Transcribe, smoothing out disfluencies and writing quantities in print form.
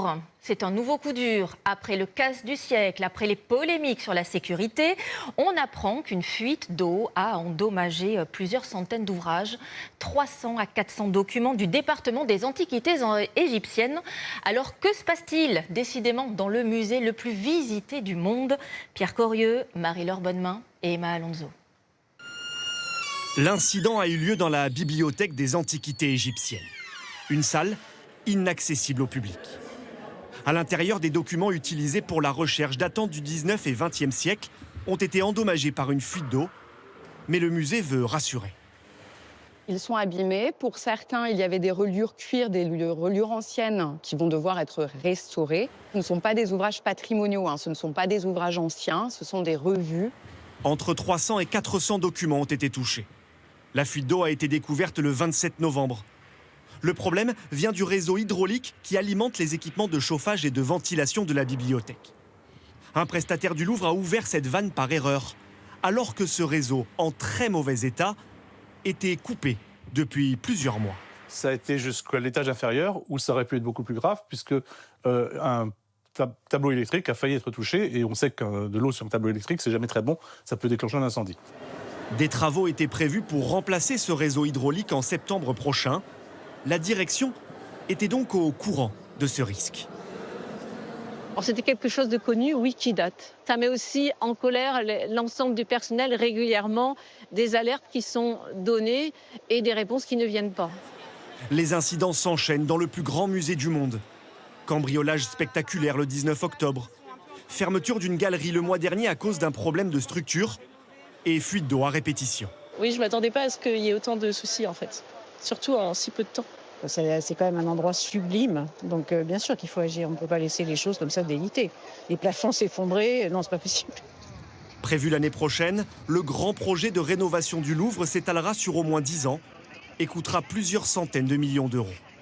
Bonjour. C'est un nouveau coup dur. Après le casse du siècle, après les polémiques sur la sécurité, on apprend qu'une fuite d'eau a endommagé plusieurs centaines d'ouvrages, 300 à 400 documents du département des antiquités égyptiennes. Alors que se passe-t-il décidément dans le musée le plus visité du monde? Pierre Corieux, Marie-Laure Bonnemain et Emma Alonso. L'incident a eu lieu dans la bibliothèque des antiquités égyptiennes. Une salle inaccessible au public. À l'intérieur, des documents utilisés pour la recherche datant du 19 et 20e siècle ont été endommagés par une fuite d'eau. Mais le musée veut rassurer. Ils sont abîmés. Pour certains, il y avait des reliures cuir, des reliures anciennes qui vont devoir être restaurées. Ce ne sont pas des ouvrages patrimoniaux, ce ne sont pas des ouvrages anciens, ce sont des revues. Entre 300 et 400 documents ont été touchés. La fuite d'eau a été découverte le 27 novembre. Le problème vient du réseau hydraulique qui alimente les équipements de chauffage et de ventilation de la bibliothèque. Un prestataire du Louvre a ouvert cette vanne par erreur, alors que ce réseau, en très mauvais état, était coupé depuis plusieurs mois. Ça a été jusqu'à l'étage inférieur où ça aurait pu être beaucoup plus grave puisque un tableau électrique a failli être touché et on sait que de l'eau sur un tableau électrique, c'est jamais très bon, ça peut déclencher un incendie. Des travaux étaient prévus pour remplacer ce réseau hydraulique en septembre prochain. La direction était donc au courant de ce risque. C'était quelque chose de connu, oui, qui date. Ça met aussi en colère l'ensemble du personnel régulièrement, des alertes qui sont données et des réponses qui ne viennent pas. Les incidents s'enchaînent dans le plus grand musée du monde. Cambriolage spectaculaire le 19 octobre. Fermeture d'une galerie le mois dernier à cause d'un problème de structure. Et fuite d'eau à répétition. Oui, je ne m'attendais pas à ce qu'il y ait autant de soucis, en fait. Surtout en si peu de temps. C'est quand même un endroit sublime, donc bien sûr qu'il faut agir. On ne peut pas laisser les choses comme ça déliter. Les plafonds s'effondrer, non, c'est pas possible. Prévu l'année prochaine, le grand projet de rénovation du Louvre s'étalera sur au moins 10 ans et coûtera plusieurs centaines de millions d'euros.